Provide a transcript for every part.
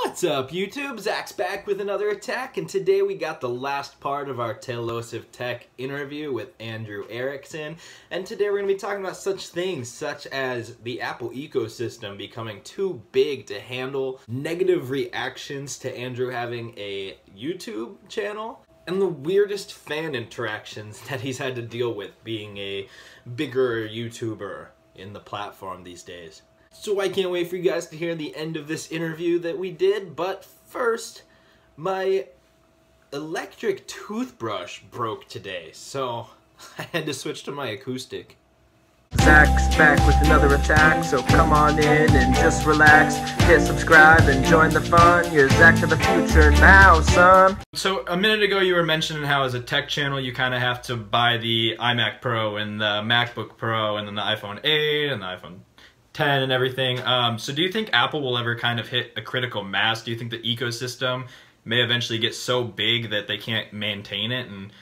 What's up, YouTube? Zach's back with another attack, and today we got the last part of our Tailosive Tech interview with Andrew Erickson. And today we're going to be talking about such things such as the Apple ecosystem becoming too big to handle, negative reactions to Andrew having a YouTube channel, and the weirdest fan interactions that he's had to deal with being a bigger YouTuber in the platform these days. So I can't wait for you guys to hear the end of this interview that we did, but first, my electric toothbrush broke today, so I had to switch to my acoustic. Zach's back with another attack, so come on in and just relax. Hit subscribe and join the fun. You're Zach to the future now, son. So a minute ago you were mentioning how as a tech channel you kind of have to buy the iMac Pro and the MacBook Pro and then the iPhone 8 and the iPhone 10 and everything. So do you think Apple will ever kind of hit a critical mass? Do you think the ecosystem may eventually get so big that they can't maintain it, and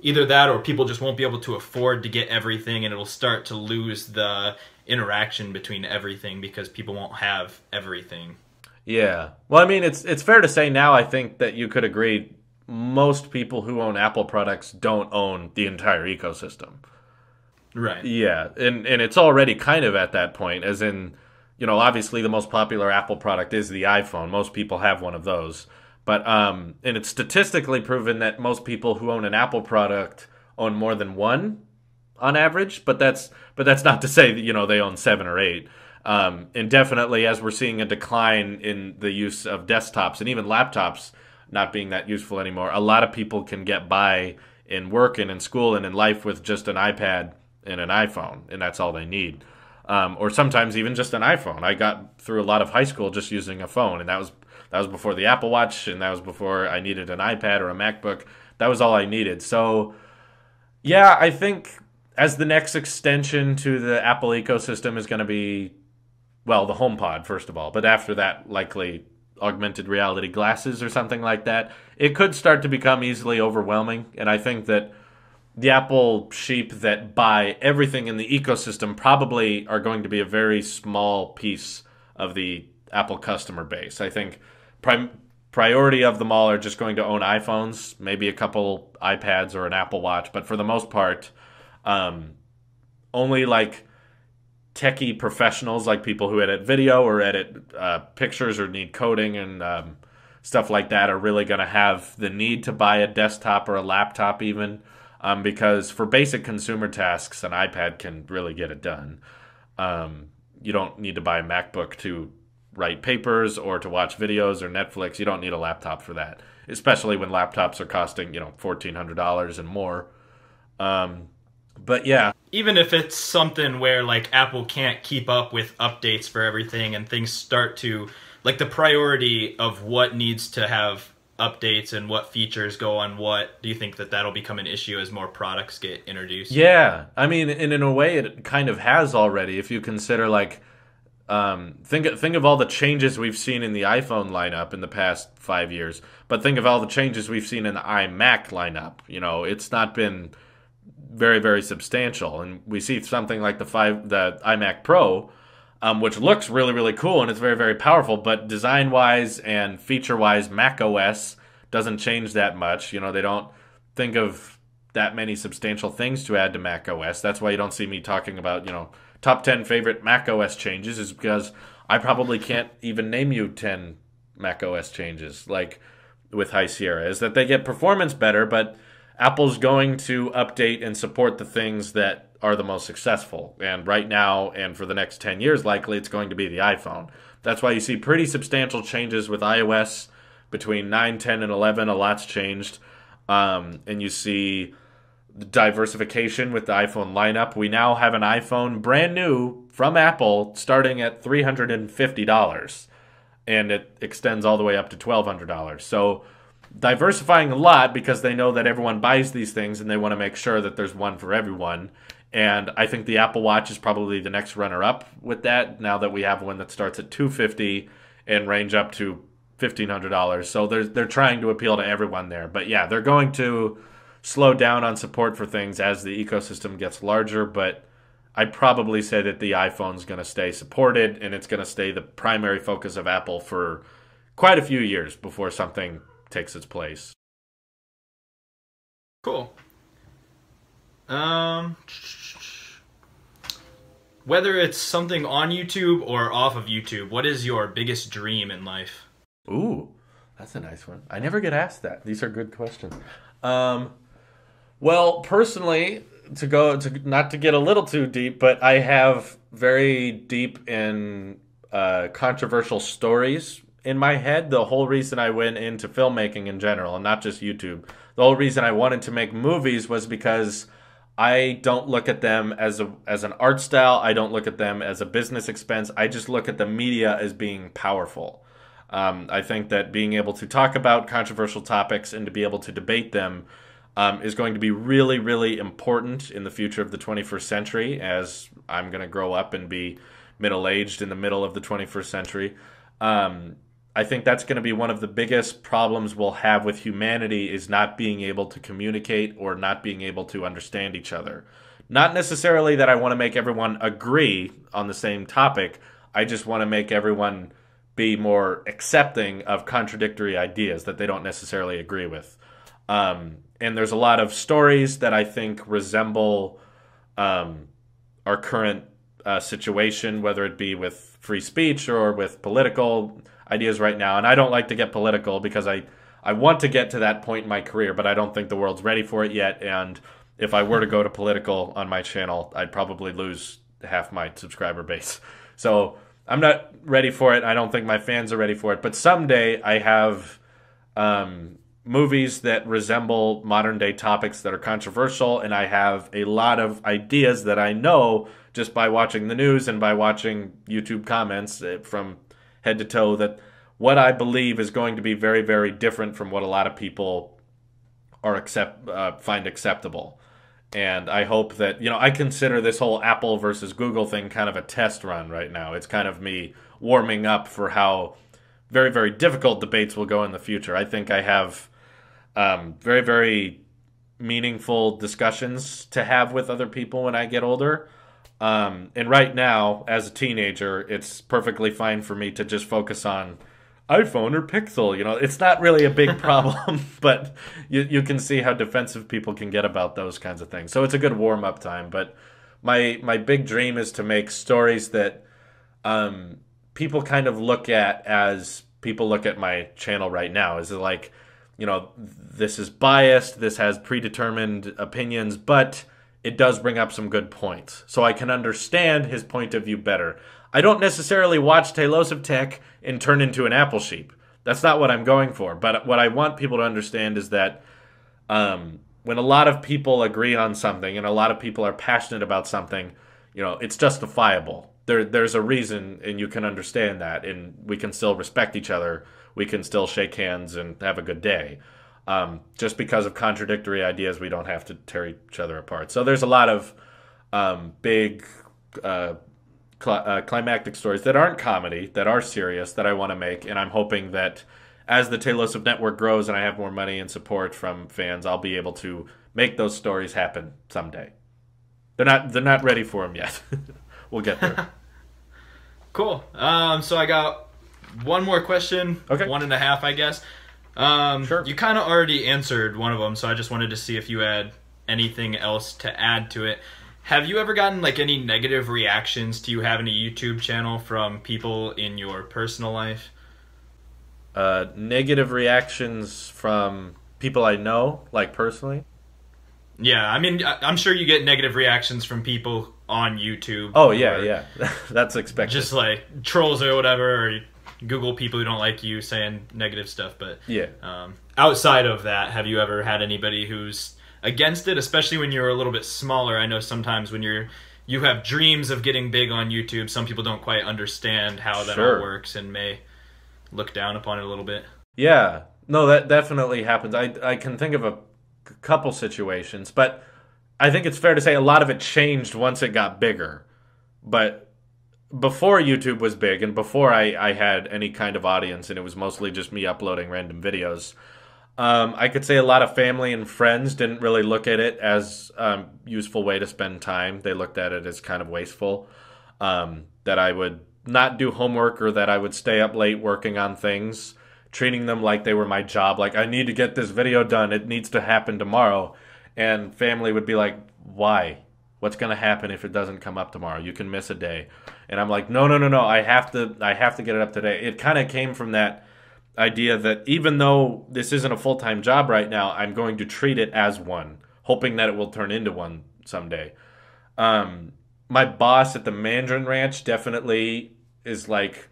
either that or people just won't be able to afford to get everything and it'll start to lose the interaction between everything because people won't have everything? Yeah. Well, I mean, it's fair to say now, I think that you could agree most people who own Apple products don't own the entire ecosystem. Right. Yeah, and it's already kind of at that point, as in, you know, obviously the most popular Apple product is the iPhone. Most people have one of those. But and it's statistically proven that most people who own an Apple product own more than one on average, but that's not to say that, you know, they own 7 or 8. And definitely as we're seeing a decline in the use of desktops and even laptops not being that useful anymore, a lot of people can get by in work and in school and in life with just an iPad and an iPhone, and that's all they need. Or sometimes even just an iPhone. I got through a lot of high school just using a phone, and that was before the Apple Watch, and that was before I needed an iPad or a MacBook. That was all I needed. So, yeah, I think as the next extension to the Apple ecosystem is going to be, well, the HomePod, first of all. But after that, likely augmented reality glasses or something like that. It could start to become easily overwhelming, and I think that the Apple sheep that buy everything in the ecosystem probably are going to be a very small piece of the Apple customer base. I think priority of them all are just going to own iPhones, maybe a couple iPads or an Apple Watch, but for the most part, only like techie professionals, like people who edit video or edit pictures or need coding and stuff like that, are really going to have the need to buy a desktop or a laptop even. Because for basic consumer tasks, an iPad can really get it done. You don't need to buy a MacBook to write papers or to watch videos or Netflix. You don't need a laptop for that, especially when laptops are costing, you know, $1,400 and more. But yeah. Even if it's something where like Apple can't keep up with updates for everything and things start to, like the priority of what needs to have updates and what features go on what, do you think that that'll become an issue as more products get introduced? Yeah, I mean, and in a way it kind of has already, if you consider like think of all the changes we've seen in the iPhone lineup in the past 5 years, but think of all the changes we've seen in the iMac lineup. You know, it's not been very, very substantial, and we see something like the iMac Pro, which looks really, really cool, and it's very, very powerful, but design-wise and feature-wise, Mac OS doesn't change that much. You know, they don't think of that many substantial things to add to Mac OS. That's why you don't see me talking about, you know, top 10 favorite Mac OS changes, is because I probably can't even name you 10 Mac OS changes, like with High Sierra, is that they get performance better, but Apple's going to update and support the things that are the most successful. And right now, and for the next 10 years, likely, it's going to be the iPhone. That's why you see pretty substantial changes with iOS between 9, 10, and 11. A lot's changed. And you see the diversification with the iPhone lineup. We now have an iPhone brand new from Apple starting at $350. And it extends all the way up to $1,200. So diversifying a lot because they know that everyone buys these things and they want to make sure that there's one for everyone. And I think the Apple Watch is probably the next runner-up with that, now that we have one that starts at $250 and range up to $1,500. So they're trying to appeal to everyone there. But yeah, they're going to slow down on support for things as the ecosystem gets larger, but I'd probably say that the iPhone's going to stay supported, and it's going to stay the primary focus of Apple for quite a few years before something takes its place. Cool. Whether it's something on YouTube or off of YouTube, what is your biggest dream in life? Ooh, that's a nice one. I never get asked that. These are good questions. Well, personally, not to get a little too deep, but I have very deep and controversial stories in my head. The whole reason I went into filmmaking in general, and not just YouTube, the whole reason I wanted to make movies was because I don't look at them as an art style. I don't look at them as a business expense. I just look at the media as being powerful. I think that being able to talk about controversial topics and to be able to debate them is going to be really, really important in the future of the 21st century, as I'm going to grow up and be middle-aged in the middle of the 21st century. I think that's going to be one of the biggest problems we'll have with humanity, is not being able to communicate or not being able to understand each other. Not necessarily that I want to make everyone agree on the same topic. I just want to make everyone be more accepting of contradictory ideas that they don't necessarily agree with. And there's a lot of stories that I think resemble our current situation, whether it be with free speech or with political ideas right now. And I don't like to get political because I want to get to that point in my career, but I don't think the world's ready for it yet. And if I were to go to political on my channel, I'd probably lose half my subscriber base. So I'm not ready for it. I don't think my fans are ready for it. But someday I have movies that resemble modern day topics that are controversial, and I have a lot of ideas that I know just by watching the news and by watching YouTube comments from head to toe, that what I believe is going to be very, very different from what a lot of people find acceptable. And I hope that, I consider this whole Apple versus Google thing kind of a test run right now. It's kind of me warming up for how very, very difficult debates will go in the future. I think I have very, very meaningful discussions to have with other people when I get older. And right now, as a teenager, it's perfectly fine for me to just focus on iPhone or Pixel. It's not really a big problem, but you can see how defensive people can get about those kinds of things. So it's a good warm-up time. But my big dream is to make stories that people kind of look at as people look at my channel right now. Is it like, this is biased, this has predetermined opinions, but it does bring up some good points, so I can understand his point of view better. I don't necessarily watch Tailosive Tech and turn into an Apple sheep. That's not what I'm going for. But what I want people to understand is that when a lot of people agree on something and a lot of people are passionate about something, it's justifiable. There's a reason, and you can understand that, and we can still respect each other. We can still shake hands and have a good day. Just because of contradictory ideas, we don't have to tear each other apart. So there's a lot of big climactic stories that aren't comedy, that are serious, that I want to make. And I'm hoping that as the Tailosive Network grows and I have more money and support from fans, I'll be able to make those stories happen someday. They're not ready for them yet. We'll get there. Cool. So I got one more question. Okay. 1.5, I guess. Sure. You kind of already answered one of them, so I just wanted to see if you had anything else to add to it. Have you ever gotten any negative reactions to you having a YouTube channel from people in your personal life? Negative reactions from people I know, personally? Yeah, I mean, I'm sure you get negative reactions from people on YouTube. Oh, yeah. That's expected. Just trolls or whatever, or Google people who don't like you saying negative stuff. But yeah. Outside of that, have you ever had anybody who's against it, especially when you're a little bit smaller? I know sometimes when you have dreams of getting big on YouTube, some people don't quite understand how that all works and may look down upon it a little bit. Yeah. No, that definitely happens. I can think of a couple situations, but I think it's fair to say a lot of it changed once it got bigger. But before YouTube was big and before I had any kind of audience and it was mostly just me uploading random videos, I could say a lot of family and friends didn't really look at it as a useful way to spend time. They looked at it as kind of wasteful, that I would not do homework or that I would stay up late working on things. treating them like they were my job. Like, I need to get this video done. It needs to happen tomorrow. And family would be like, why? What's going to happen if it doesn't come up tomorrow? You can miss a day. And I'm like, no. I have to get it up today. It kind of came from that idea that even though this isn't a full-time job right now, I'm going to treat it as one, hoping that it will turn into one someday. My boss at the Mandarin Ranch definitely is like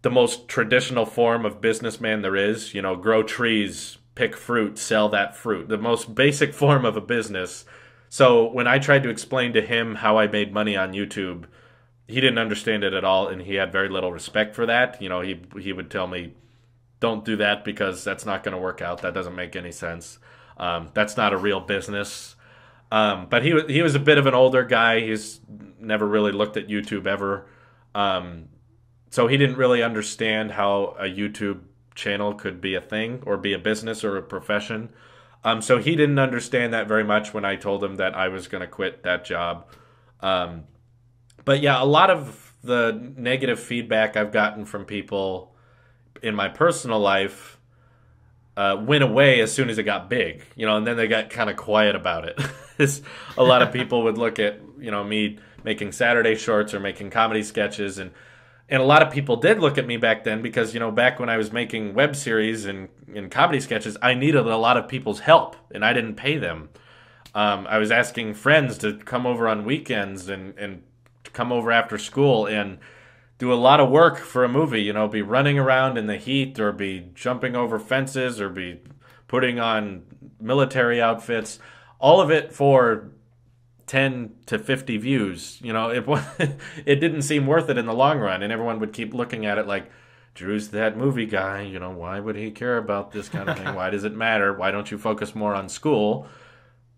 the most traditional form of businessman there is. You know, grow trees, pick fruit, sell that fruit. The most basic form of a business. So when I tried to explain to him how I made money on YouTube, he didn't understand it at all, and he had very little respect for that. You know, he would tell me, don't do that because that's not going to work out. That doesn't make any sense. That's not a real business. But he was a bit of an older guy. He's never really looked at YouTube ever. So he didn't really understand how a YouTube channel could be a thing or be a business or a profession. So he didn't understand that very much when I told him that I was going to quit that job. But yeah, a lot of the negative feedback I've gotten from people in my personal life went away as soon as it got big, you know, and then they got kind of quiet about it. A lot of people would look at, you know, me making Saturday shorts or making comedy sketches, and a lot of people did look at me back then because, you know, back when I was making web series and comedy sketches, I needed a lot of people's help, and I didn't pay them. I was asking friends to come over on weekends and come over after school and do a lot of work for a movie, you know, be running around in the heat or be jumping over fences or be putting on military outfits, all of it for 10 to 50 views. You know, it didn't seem worth it in the long run, and everyone would keep looking at it like, Drew's that movie guy, you know, why would he care about this kind of thing? Why does it matter? Why don't you focus more on school?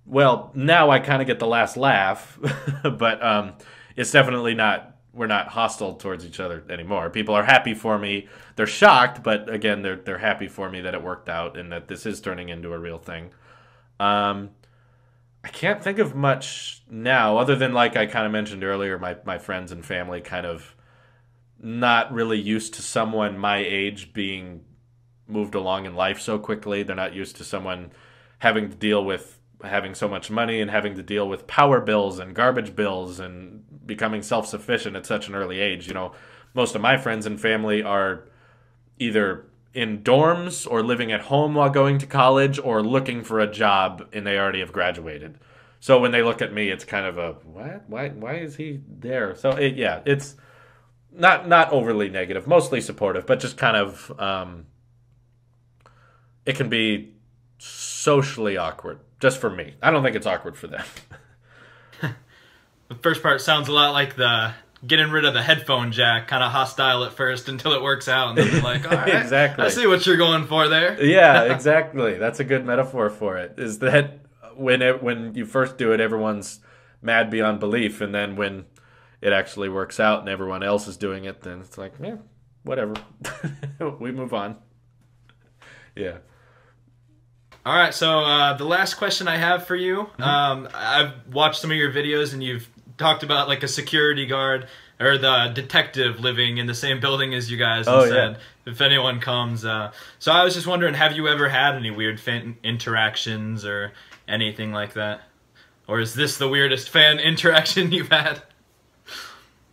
Well, now I kind of get the last laugh, but it's definitely not, we're not hostile towards each other anymore. People are happy for me. They're shocked, but again, they're happy for me that it worked out and that this is turning into a real thing. I can't think of much now other than, like I kind of mentioned earlier, my friends and family kind of not really used to someone my age being moved along in life so quickly. They're not used to someone having to deal with having so much money and having to deal with power bills and garbage bills and becoming self-sufficient at such an early age. You know, most of my friends and family are either in dorms or living at home while going to college or looking for a job, and they already have graduated. So when they look at me, it's kind of a, what? Why is he there? So it's not overly negative, mostly supportive, but just kind of, it can be socially awkward, just for me. I don't think it's awkward for them. The first part sounds a lot like the getting rid of the headphone jack, kind of hostile at first until it works out, and then they're like, all right, exactly. I see what you're going for there. Yeah, exactly. That's a good metaphor for it, is that when you first do it, everyone's mad beyond belief, and then when it actually works out and everyone else is doing it, then it's like, yeah, whatever. We move on. Yeah. All right, so the last question I have for you, I've watched some of your videos, and you've talked about like a security guard or the detective living in the same building as you guys and said, if anyone comes. So I was just wondering, have you ever had any weird fan interactions or anything like that? Or is this the weirdest fan interaction you've had?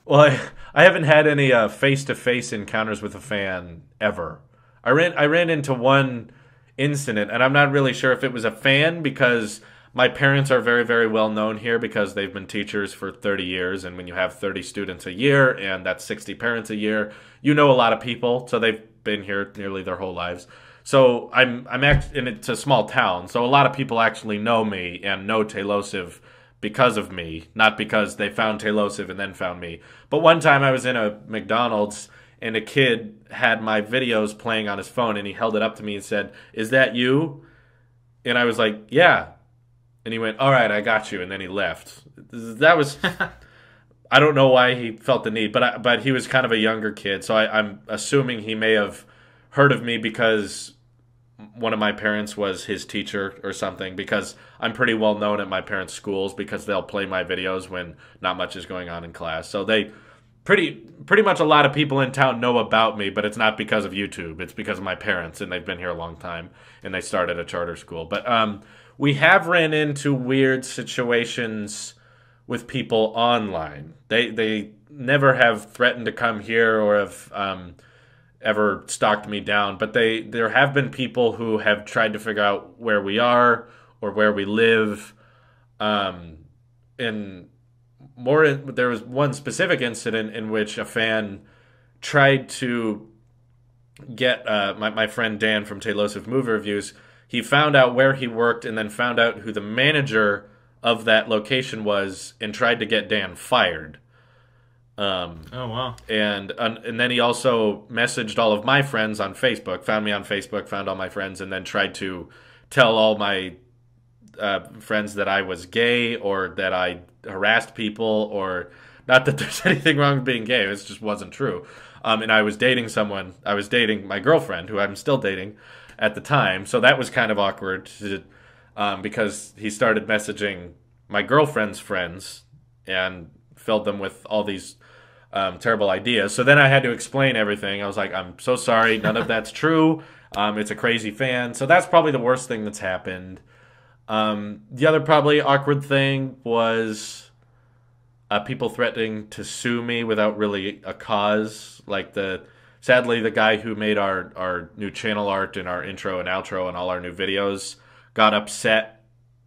Well, I haven't had any face-to-face encounters with a fan ever. I ran into one incident, and I'm not really sure if it was a fan, because my parents are very, very well known here because they've been teachers for 30 years, and when you have 30 students a year, and that's 60 parents a year, you know a lot of people, so they've been here nearly their whole lives. So and it's a small town, so a lot of people actually know me and know Tailosive because of me, not because they found Tailosive and then found me. But one time I was in a McDonald's, and a kid had my videos playing on his phone, and he held it up to me and said, "Is that you?" And I was like, "Yeah." And he went, "All right, I got you." And then he left. That was, I don't know why he felt the need, but he was kind of a younger kid, so I'm assuming he may have heard of me because one of my parents was his teacher or something, because I'm pretty well known at my parents' schools because they'll play my videos when not much is going on in class. So they pretty much a lot of people in town know about me, but it's not because of YouTube. It's because of my parents, and they've been here a long time, and they started a charter school. But we have ran into weird situations with people online. They never have threatened to come here or have ever stalked me down, but there have been people who have tried to figure out where we are or where we live. There was one specific incident in which a fan tried to get my friend Dan from Tailosive Movie Reviews. He found out where he worked and then found out who the manager of that location was and tried to get Dan fired. Oh, wow. And then he also messaged all of my friends on Facebook, found me on Facebook, found all my friends, and then tried to tell all my friends that I was gay or that I harassed people, or not that there's anything wrong with being gay. It just wasn't true. And I was dating someone. I was dating my girlfriend, who I'm still dating at the time. So that was kind of awkward because he started messaging my girlfriend's friends and filled them with all these terrible ideas. So then I had to explain everything. I was like, I'm so sorry. None of that's true. It's a crazy fan. So that's probably the worst thing that's happened. The other probably awkward thing was people threatening to sue me without really a cause. Like sadly, the guy who made our new channel art and our intro and outro and all our new videos got upset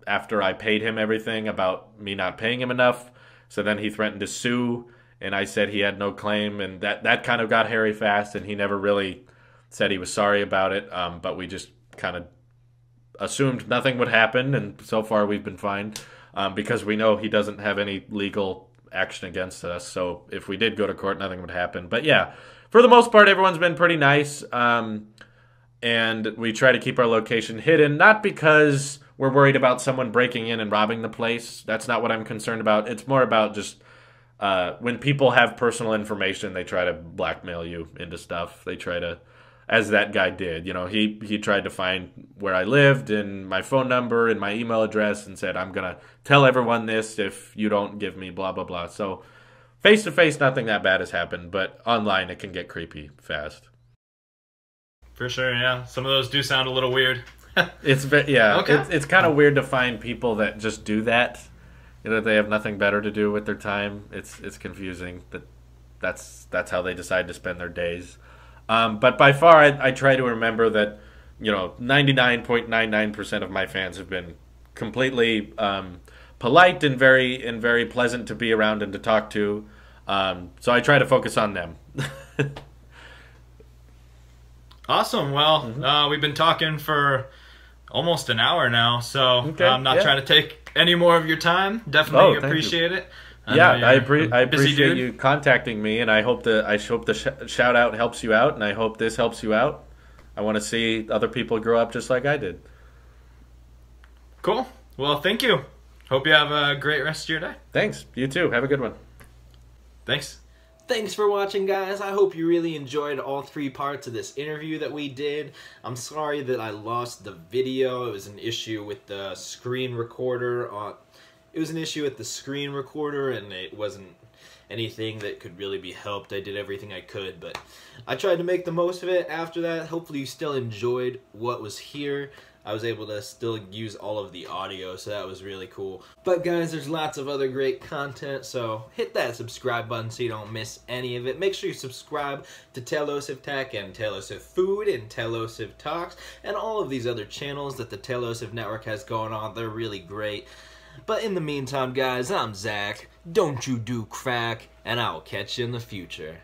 after I paid him everything about me not paying him enough. So then he threatened to sue, and I said he had no claim, and that kind of got hairy fast, and he never really said he was sorry about it, but we just kind of assumed nothing would happen, and so far we've been fine because we know he doesn't have any legal action against us. So if we did go to court, nothing would happen. But yeah, for the most part, everyone's been pretty nice, and we try to keep our location hidden, not because we're worried about someone breaking in and robbing the place. That's not what I'm concerned about. It's more about just when people have personal information, they try to blackmail you into stuff. They try to, as that guy did. You know, he tried to find where I lived and my phone number and my email address and said, I'm going to tell everyone this if you don't give me blah, blah, blah. So face-to-face, nothing that bad has happened, but online it can get creepy fast. For sure, yeah. Some of those do sound a little weird. Okay. It's kind of weird to find people that just do that. You know, they have nothing better to do with their time. It's confusing. That's how they decide to spend their days. But by far, I try to remember that, you know, 99.99% of my fans have been completely polite and very pleasant to be around and to talk to. So I try to focus on them. Awesome. Well, we've been talking for almost an hour now, so I'm not trying to take any more of your time. Definitely appreciate it. I appreciate you contacting me, and I hope the shout out helps you out, and I hope this helps you out. I want to see other people grow up just like I did. Cool. Well, thank you. Hope you have a great rest of your day. Thanks. You too. Have a good one. Thanks. Thanks for watching, guys. I hope you really enjoyed all 3 parts of this interview that we did. I'm sorry that I lost the video. It was an issue with the screen recorder. It was an issue with the screen recorder, and it wasn't anything that could really be helped. I did everything I could, but I tried to make the most of it. After that, hopefully you still enjoyed what was here. I was able to still use all of the audio, so that was really cool. But guys, there's lots of other great content, so hit that subscribe button so you don't miss any of it. Make sure you subscribe to Tailosive Tech and Tailosive Food and Tailosive Talks and all of these other channels that the Tailosive Network has going on. They're really great. But in the meantime, guys, I'm Zach. Don't you do crack, and I'll catch you in the future.